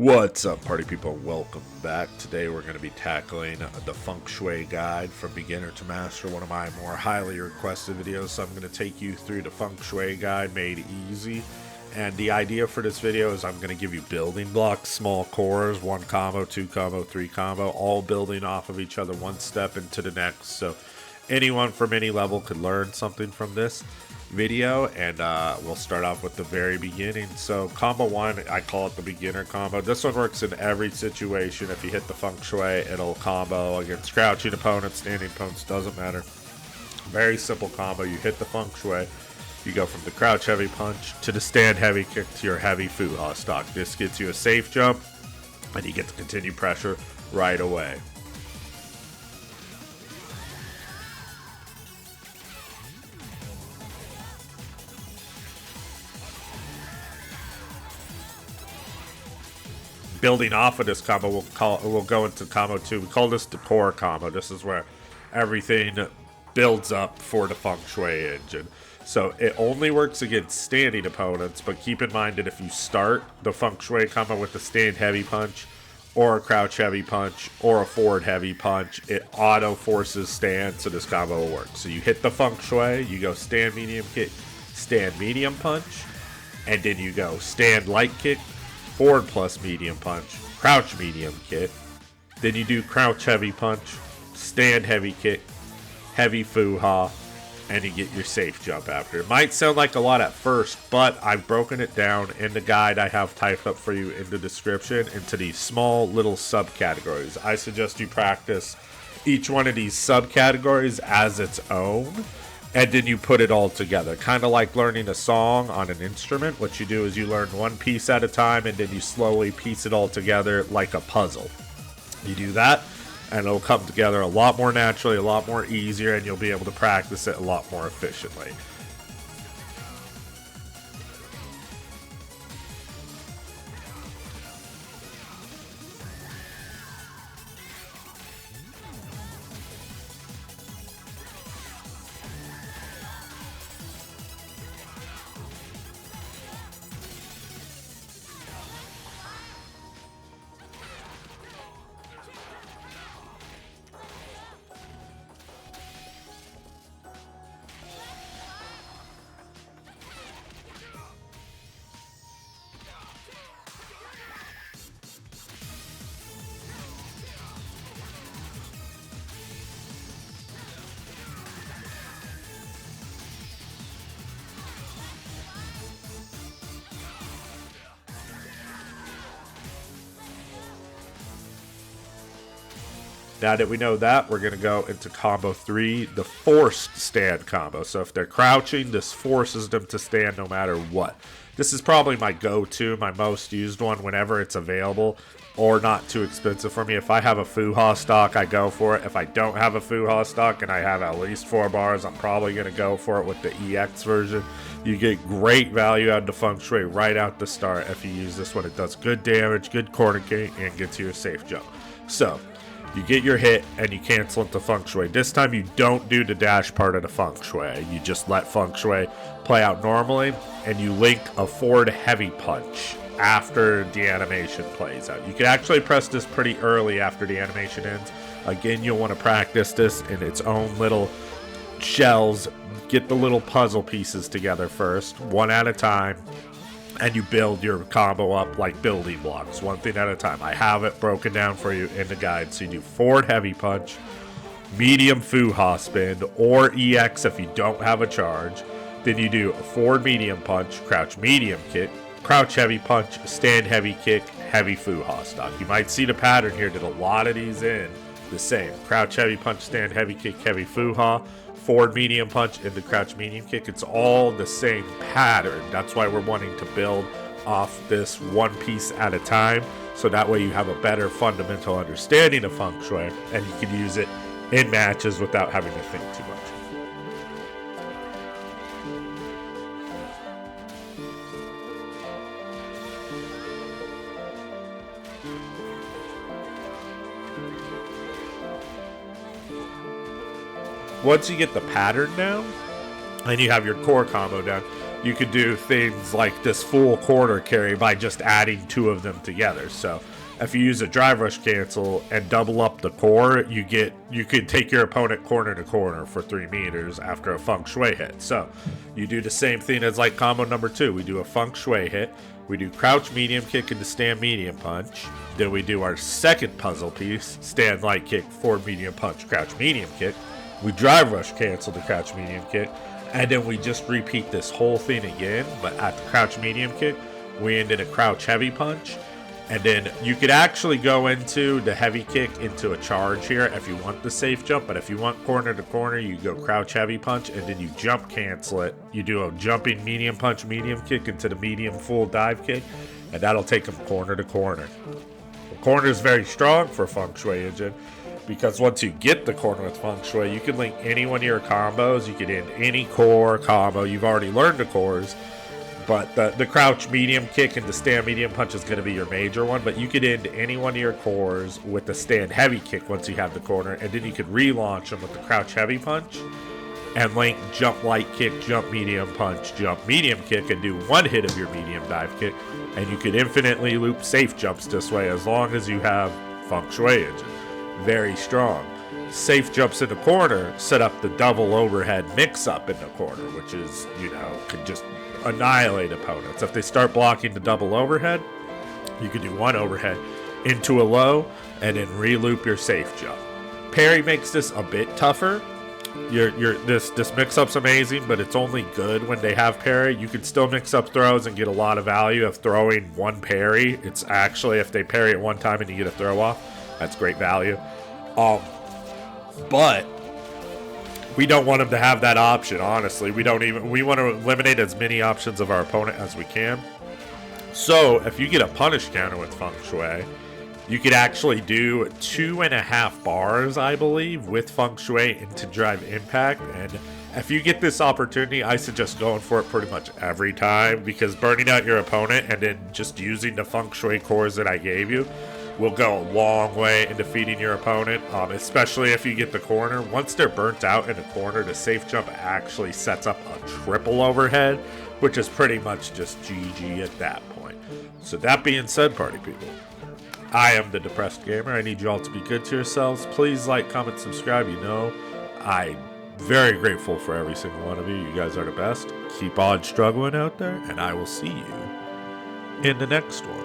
What's up, party people? Welcome back. Today we're going to be tackling the Feng Shui guide from beginner to master, one of my more highly requested videos. So I'm going to take you through the Feng Shui guide made easy. And the idea for this video is I'm going to give you building blocks, small cores, 1 combo, 2 combo, 3 combo, all building off of each other one step into the next. So anyone from any level could learn something from this video, and we'll start off with the very beginning. So combo 1, I call it the beginner combo. This one works in every situation. If you hit the Feng Shui, it'll combo against crouching opponents, standing opponents, doesn't matter. Very simple combo. You hit the Feng Shui, you go from the crouch heavy punch to the stand heavy kick to your heavy Fuha stock. This gets you a safe jump, and you get to continue pressure right away. Building off of this combo, we'll go into combo 2. We call this the core combo. This is where everything builds up for the Feng Shui engine. So it only works against standing opponents, but keep in mind that if you start the Feng Shui combo with a stand heavy punch, or a crouch heavy punch, or a forward heavy punch, it auto forces stand, so this combo will work. So you hit the Feng Shui, you go stand medium kick, stand medium punch, and then you go stand light kick, forward plus medium punch, crouch medium kick, then you do crouch heavy punch, stand heavy kick, heavy Fuha, and you get your safe jump after. It might sound like a lot at first, but I've broken it down in the guide I have typed up for you in the description into these small little subcategories. I suggest you practice each one of these subcategories as its own, and then you put it all together. Kind of like learning a song on an instrument. What you do is you learn one piece at a time, and then you slowly piece it all together like a puzzle. You do that, and it'll come together a lot more naturally, a lot more easier, and you'll be able to practice it a lot more efficiently. Now that we know that, we're going to go into combo 3, the forced stand combo. So if they're crouching, this forces them to stand no matter what. This is probably my go-to, my most used one whenever it's available or not too expensive for me. If I have a Fuha stock, I go for it. If I don't have a Fuha stock and I have at least 4 bars, I'm probably going to go for it with the EX version. You get great value out of the Feng Shui right out the start if you use this one. It does good damage, good corner gate, and gets you a safe jump. So you get your hit and you cancel it to Feng Shui. This time you don't do the dash part of the Feng Shui. You just let Feng Shui play out normally, and you link a forward heavy punch after the animation plays out. You can actually press this pretty early after the animation ends. Again, you'll want to practice this in its own little shells. Get the little puzzle pieces together first, one at a time, and you build your combo up like building blocks, one thing at a time. I have it broken down for you in the guide. So you do forward heavy punch, medium Fuha spin, or EX if you don't have a charge. Then you do a forward medium punch, crouch medium kick, crouch heavy punch, stand heavy kick, heavy Fuha stock. You might see the pattern here that a lot of these in the same. Crouch heavy punch, stand heavy kick, heavy Fuha, forward medium punch, into crouch medium kick. It's all the same pattern. That's why we're wanting to build off this one piece at a time, so that way you have a better fundamental understanding of Feng Shui and you can use it in matches without having to think too much. Once you get the pattern down and you have your core combo down, you could do things like this full corner carry by just adding 2 of them together. So if you use a drive rush cancel and double up the core, you could take your opponent corner to corner for 3 meters after a Feng Shui hit. So you do the same thing as like combo number 2. We do a Feng Shui hit, we do crouch medium kick into stand medium punch, then we do our second puzzle piece, stand light kick, forward medium punch, crouch medium kick, we drive rush cancel the crouch medium kick, and then we just repeat this whole thing again, but at the crouch medium kick, we end in a crouch heavy punch. And then you could actually go into the heavy kick into a charge here if you want the safe jump. But if you want corner to corner, you go crouch heavy punch and then you jump cancel it. You do a jumping medium punch, medium kick into the medium full dive kick. And that'll take them corner to corner. The corner is very strong for Feng Shui Engine, because once you get the corner with Feng Shui, you can link any one of your combos. You can end any core combo. You've already learned the cores. But the crouch medium kick and the stand medium punch is going to be your major one. But you could end any one of your cores with the stand heavy kick once you have the corner. And then you could relaunch them with the crouch heavy punch. And link jump light kick, jump medium punch, jump medium kick. And do 1 hit of your medium dive kick. And you could infinitely loop safe jumps this way as long as you have Feng Shui Engine. Very strong. Safe jumps in the corner set up the double overhead mix up in the corner, which is, could just annihilate opponents. If they start blocking the double overhead, you can do 1 overhead into a low and then re-loop your safe jump. Parry makes this a bit tougher. This mix-up's amazing, but it's only good when they have parry. You can still mix up throws and get a lot of value of throwing 1 parry. It's actually, if they parry it 1 time and you get a throw off, that's great value. But we don't want them to have that option, honestly. We want to eliminate as many options of our opponent as we can. So if you get a punish counter with Feng Shui, you could actually do 2.5 bars, I believe, with Feng Shui into drive impact. And if you get this opportunity, I suggest going for it pretty much every time, because burning out your opponent and then just using the Feng Shui cores that I gave you will go a long way in defeating your opponent, especially if you get the corner. Once they're burnt out in the corner, the safe jump actually sets up a triple overhead, which is pretty much just GG at that point. So that being said, party people, I am the Depressed Gamer. I need you all to be good to yourselves. Please like, comment, subscribe. I'm very grateful for every single one of you. You guys are the best. Keep on struggling out there, and I will see you in the next one.